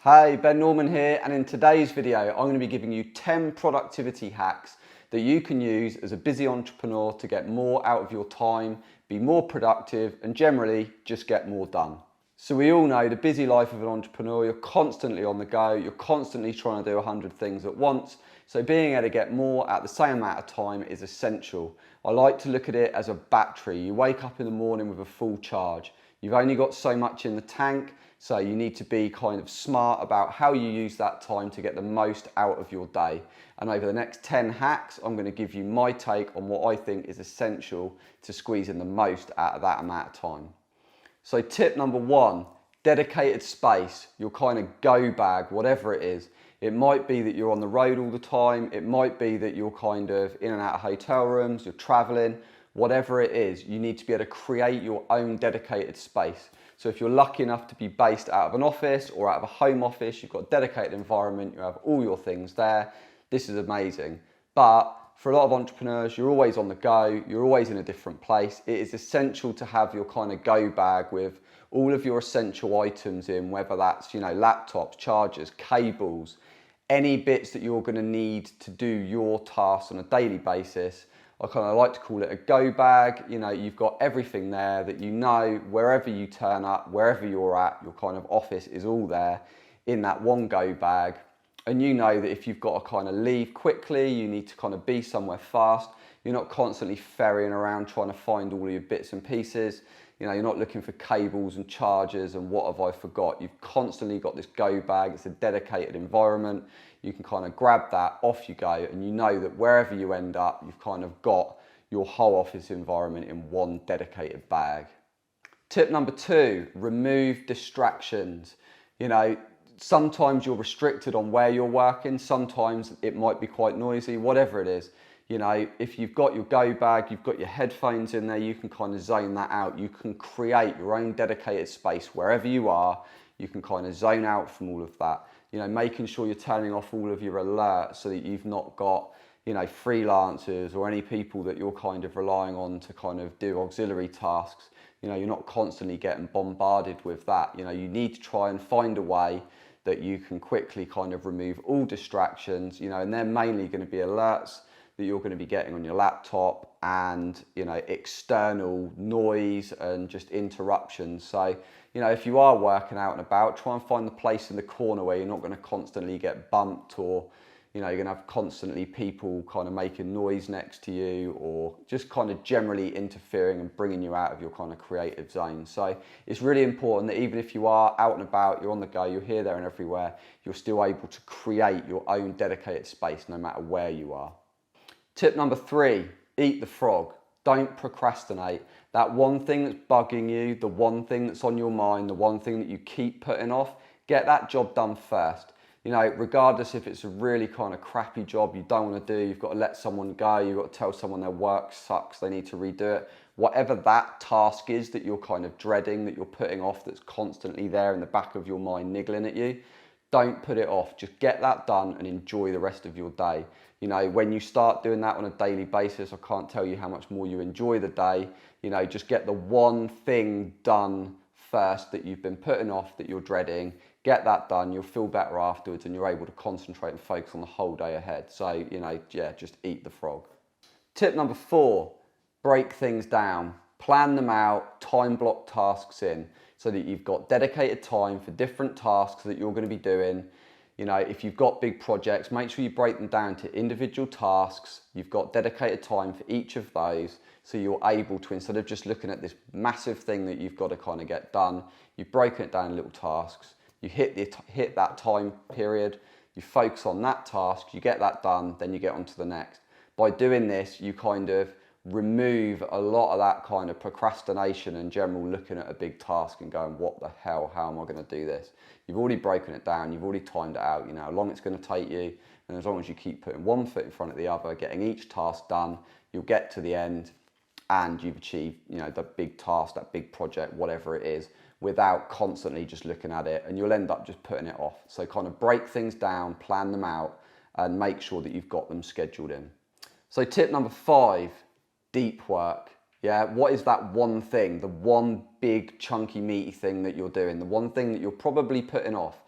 Hey, Ben Norman here, and in today's video I'm going to be giving you 10 productivity hacks that you can use as a busy entrepreneur to get more out of your time, be more productive, and generally just get more done. So we all know the busy life of an entrepreneur, you're constantly on the go, you're constantly trying to do 100 things at once, so being able to get more at the same amount of time is essential. I like to look at it as a battery. You wake up in the morning with a full charge. You've only got so much in the tank, so you need to be kind of smart about how you use that time to get the most out of your day. And over the next 10 hacks, I'm going to give you my take on what I think is essential to squeeze in the most out of that amount of time. So tip number one, dedicated space, your kind of go bag, whatever it is. It might be that you're on the road all the time. It might be that you're kind of in and out of hotel rooms, you're traveling. Whatever it is, you need to be able to create your own dedicated space. So if you're lucky enough to be based out of an office or out of a home office, you've got a dedicated environment, you have all your things there, this is amazing. But for a lot of entrepreneurs, you're always on the go, you're always in a different place. It is essential to have your kind of go bag with all of your essential items in, whether that's, laptops, chargers, cables, any bits that you're going to need to do your tasks on a daily basis. I kind of like to call it a go bag. You've got everything there that wherever you turn up, wherever you're at, your kind of office is all there in that one go bag. And you know that if you've got to kind of leave quickly, you need to kind of be somewhere fast. You're not constantly ferrying around trying to find all of your bits and pieces. You're not looking for cables and chargers and what have I forgot. You've constantly got this go bag. It's a dedicated environment. You can kind of grab that, off you go, and you know that wherever you end up, you've kind of got your whole office environment in one dedicated bag. Tip number two, remove distractions. Sometimes you're restricted on where you're working. Sometimes it might be quite noisy, whatever it is. If you've got your go bag, you've got your headphones in there, you can kind of zone that out. You can create your own dedicated space wherever you are. You can kind of zone out from all of that. Making sure you're turning off all of your alerts so that you've not got, freelancers or any people that you're kind of relying on to kind of do auxiliary tasks. You're not constantly getting bombarded with that. You need to try and find a way that you can quickly kind of remove all distractions, and they're mainly going to be alerts that you're going to be getting on your laptop and, external noise and just interruptions. So, if you are working out and about, try and find the place in the corner where you're not going to constantly get bumped or, you're going to have constantly people kind of making noise next to you or just kind of generally interfering and bringing you out of your kind of creative zone. So it's really important that even if you are out and about, you're on the go, you're here, there and everywhere, you're still able to create your own dedicated space no matter where you are. Tip number three, eat the frog. Don't procrastinate. That one thing that's bugging you, the one thing that's on your mind, the one thing that you keep putting off, get that job done first. Regardless if it's a really kind of crappy job you don't want to do, you've got to let someone go, you've got to tell someone their work sucks, they need to redo it. Whatever that task is that you're kind of dreading, that you're putting off, that's constantly there in the back of your mind niggling at you, don't put it off. Just get that done and enjoy the rest of your day. When you start doing that on a daily basis, I can't tell you how much more you enjoy the day. Just get the one thing done first that you've been putting off, that you're dreading. Get that done, you'll feel better afterwards and you're able to concentrate and focus on the whole day ahead. So, just eat the frog. Tip number four, break things down. Plan them out, time block tasks in so that you've got dedicated time for different tasks that you're going to be doing. If you've got big projects, make sure you break them down to individual tasks. You've got dedicated time for each of those. So you're able to, instead of just looking at this massive thing that you've got to kind of get done, you've broken it down in little tasks. You hit that time period, you focus on that task, you get that done, then you get on to the next. By doing this, you kind of remove a lot of that kind of procrastination and general looking at a big task and going, what the hell, how am I going to do this? You've already broken it down, you've already timed it out, how long it's going to take you, and as long as you keep putting one foot in front of the other, getting each task done, you'll get to the end and you've achieved, the big task, that big project, whatever it is, without constantly just looking at it, and you'll end up just putting it off. So kind of break things down, plan them out, and make sure that you've got them scheduled in. So tip number five, deep work. Yeah, what is that one thing, the one big chunky meaty thing that you're doing, the one thing that you're probably putting off?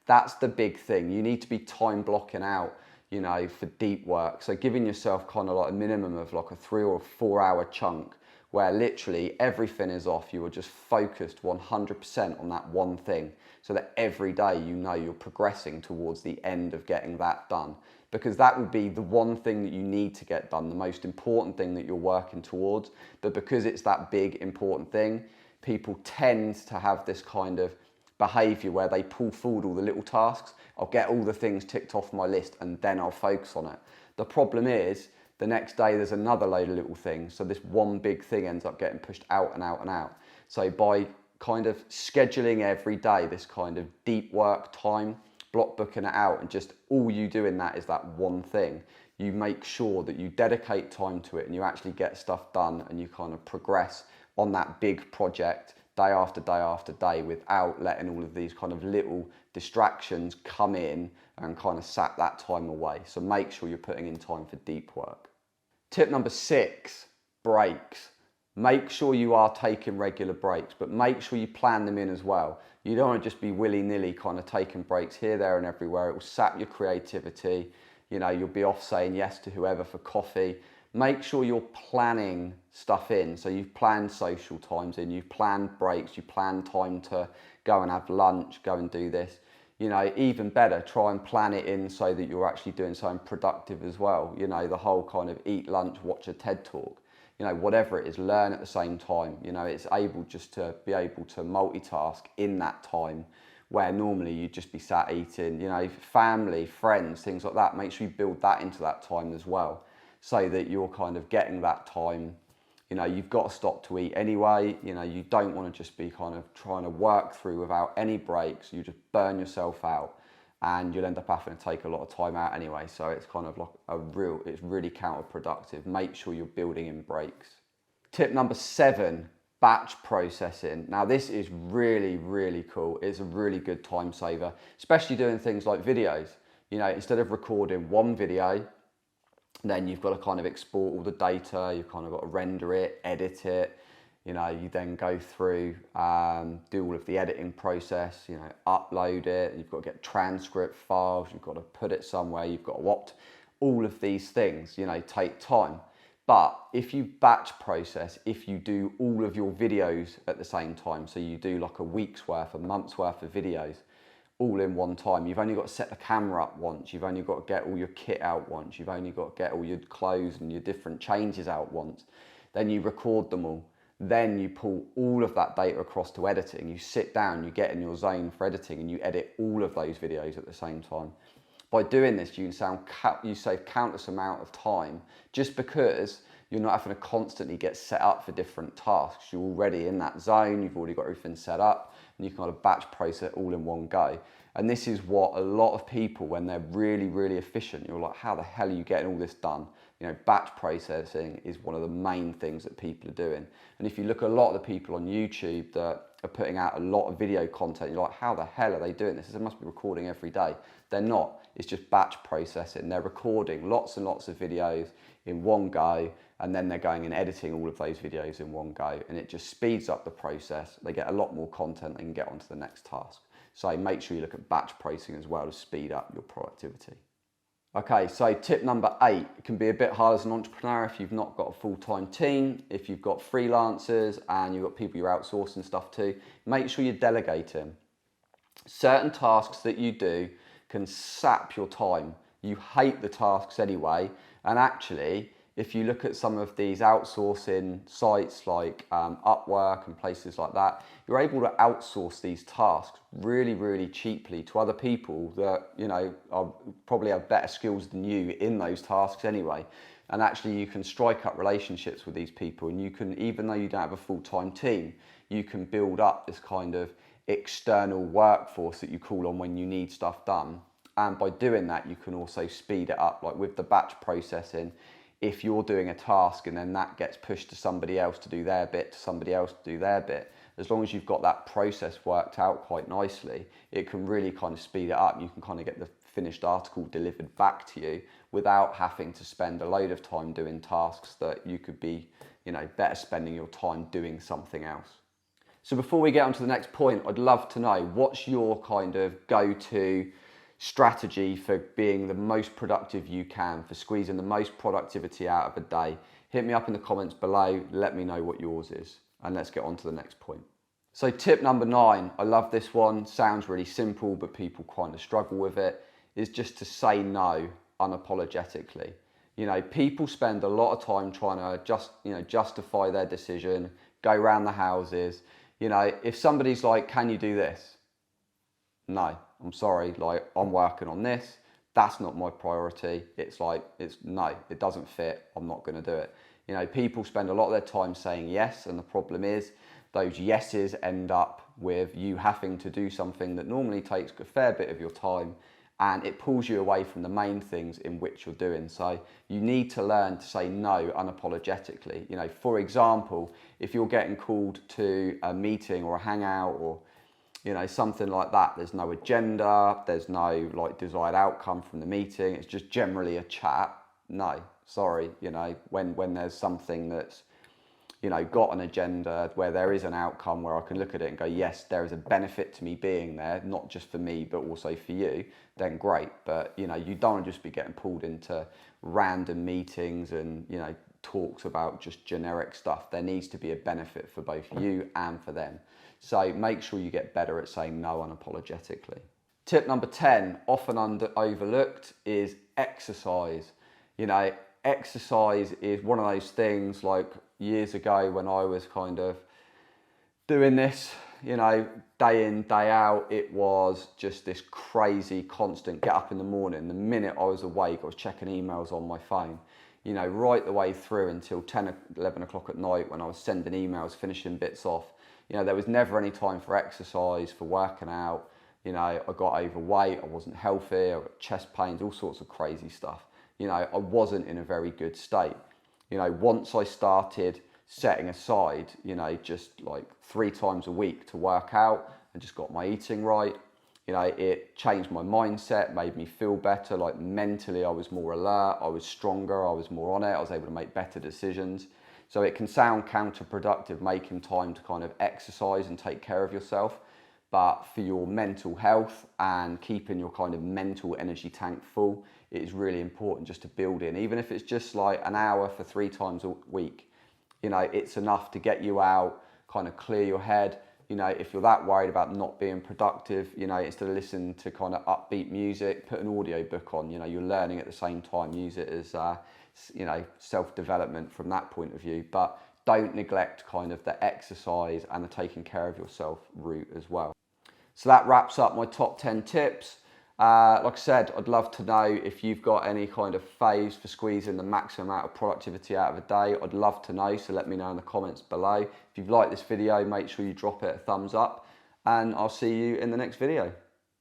That's the big thing. You need to be time blocking out, you know, for deep work. So giving yourself kind of like a minimum of like a 3 or 4 hour chunk where literally everything is off. You are just focused 100% on that one thing, so that every day you know you're progressing towards the end of getting that done. Because that would be the one thing that you need to get done, the most important thing that you're working towards. But because it's that big important thing, people tend to have this kind of behavior where they pull forward all the little tasks. I'll get all the things ticked off my list and then I'll focus on it. The problem is the next day there's another load of little things. So this one big thing ends up getting pushed out and out and out. So by kind of scheduling every day this kind of deep work time, block booking it out, and just all you do in that is that one thing, you make sure that you dedicate time to it and you actually get stuff done and you kind of progress on that big project day after day after day without letting all of these kind of little distractions come in and kind of sap that time away. So make sure you're putting in time for deep work. Tip number 6, breaks. Make sure you are taking regular breaks, but make sure you plan them in as well. You don't want to just be willy-nilly kind of taking breaks here, there and everywhere. It will sap your creativity. You know, you'll be off saying yes to whoever for coffee. Make sure you're planning stuff in. So you've planned social times in, you've planned breaks, you plan time to go and have lunch, go and do this. You know, even better, try and plan it in so that you're actually doing something productive as well. You know, the whole kind of eat lunch, watch a TED talk. You know, whatever it is, learn at the same time. You know, it's able just to be able to multitask in that time where normally you'd just be sat eating. You know, family, friends, things like that. Make sure you build that into that time as well, so that you're kind of getting that time. You know, you've got to stop to eat anyway. You know, you don't want to just be kind of trying to work through without any breaks. You just burn yourself out and you'll end up having to take a lot of time out anyway. So it's kind of like it's really counterproductive. Make sure you're building in breaks. Tip number 7, batch processing. Now this is really, really cool. It's a really good time saver, especially doing things like videos. You know, instead of recording one video, then you've got to kind of export all the data, you've kind of got to render it, edit it, you know, you then go through, do all of the editing process, you know, upload it, you've got to get transcript files, you've got to put it somewhere, you've got to opt, all of these things, you know, take time. But if you batch process, if you do all of your videos at the same time, so you do like a week's worth, a month's worth of videos, all in one time. You've only got to set the camera up once. You've only got to get all your kit out once. You've only got to get all your clothes and your different changes out once. Then you record them all. Then you pull all of that data across to editing. You sit down, you get in your zone for editing and you edit all of those videos at the same time. By doing this, you save countless amount of time just because you're not having to constantly get set up for different tasks. You're already in that zone, you've already got everything set up, and you can kind of batch process it all in one go. And this is what a lot of people, when they're really, really efficient, you're like, how the hell are you getting all this done? You know, batch processing is one of the main things that people are doing. And if you look at a lot of the people on YouTube that are putting out a lot of video content, you're like, how the hell are they doing this? They must be recording every day. They're not. It's just batch processing. They're recording lots and lots of videos in one go, and then they're going and editing all of those videos in one go, and it just speeds up the process. They get a lot more content and can get onto the next task. So make sure you look at batch processing as well to speed up your productivity. Okay, so tip number 8, it can be a bit hard as an entrepreneur if you've not got a full-time team, if you've got freelancers and you've got people you're outsourcing stuff to, make sure you're delegating. Certain tasks that you do can sap your time. You hate the tasks anyway, and actually, if you look at some of these outsourcing sites like Upwork and places like that, you're able to outsource these tasks really, really cheaply to other people that, you know, probably have better skills than you in those tasks anyway. And actually you can strike up relationships with these people, and you can, even though you don't have a full-time team, you can build up this kind of external workforce that you call on when you need stuff done. And by doing that, you can also speed it up, like with the batch processing. If you're doing a task and then that gets pushed to somebody else to do their bit, to somebody else to do their bit, as long as you've got that process worked out quite nicely, it can really kind of speed it up. You can kind of get the finished article delivered back to you without having to spend a load of time doing tasks that you could be, you know, better spending your time doing something else. So before we get on to the next point, I'd love to know, what's your kind of go-to strategy for being the most productive you can, for squeezing the most productivity out of a day? Hit me up in the comments below, let me know what yours is, and let's get on to the next point. So tip number 9, I love this one, sounds really simple, but people kind of struggle with it, is just to say no unapologetically. You know, people spend a lot of time trying to justify their decision, go around the houses. You know, if somebody's like, can you do this? No, I'm sorry, like, I'm working on this. That's not my priority. It's like, no, it doesn't fit. I'm not going to do it. You know, people spend a lot of their time saying yes, and the problem is those yeses end up with you having to do something that normally takes a fair bit of your time, and it pulls you away from the main things in which you're doing. So you need to learn to say no unapologetically. You know, for example, if you're getting called to a meeting or a hangout or, you know, something like that, there's no agenda, there's no like desired outcome from the meeting, it's just generally a chat. No, sorry, you know, when there's something that's, you know, got an agenda where there is an outcome where I can look at it and go, yes, there is a benefit to me being there, not just for me, but also for you, then great. But, you know, you don't want to just be getting pulled into random meetings and, you know, talks about just generic stuff. There needs to be a benefit for both you and for them. So make sure you get better at saying no unapologetically. Tip number 10, often overlooked, is exercise. You know, exercise is one of those things, like years ago when I was kind of doing this, you know, day in, day out, it was just this crazy constant get up in the morning. The minute I was awake, I was checking emails on my phone, you know, right the way through until 10, 11 o'clock at night when I was sending emails, finishing bits off. You know, there was never any time for exercise, for working out. You know, I got overweight, I wasn't healthy, I got chest pains, all sorts of crazy stuff. You know, I wasn't in a very good state. You know, once I started setting aside, you know, just like 3 times a week to work out and just got my eating right, you know, it changed my mindset, made me feel better. Like mentally, I was more alert, I was stronger, I was more on it, I was able to make better decisions. So it can sound counterproductive making time to kind of exercise and take care of yourself, but for your mental health and keeping your kind of mental energy tank full, it is really important just to build in, even if it's just like an hour for 3 times a week. You know, it's enough to get you out, kind of clear your head. You know, if you're that worried about not being productive, you know, instead of listening to kind of upbeat music, put an audio book on. You know, you're learning at the same time. Use it as, you know, self-development from that point of view. But don't neglect kind of the exercise and the taking care of yourself route as well. So that wraps up my top 10 tips. Like I said, I'd love to know if you've got any kind of faves for squeezing the maximum amount of productivity out of a day. I'd love to know, so let me know in the comments below. If you've liked this video, make sure you drop it a thumbs up, and I'll see you in the next video.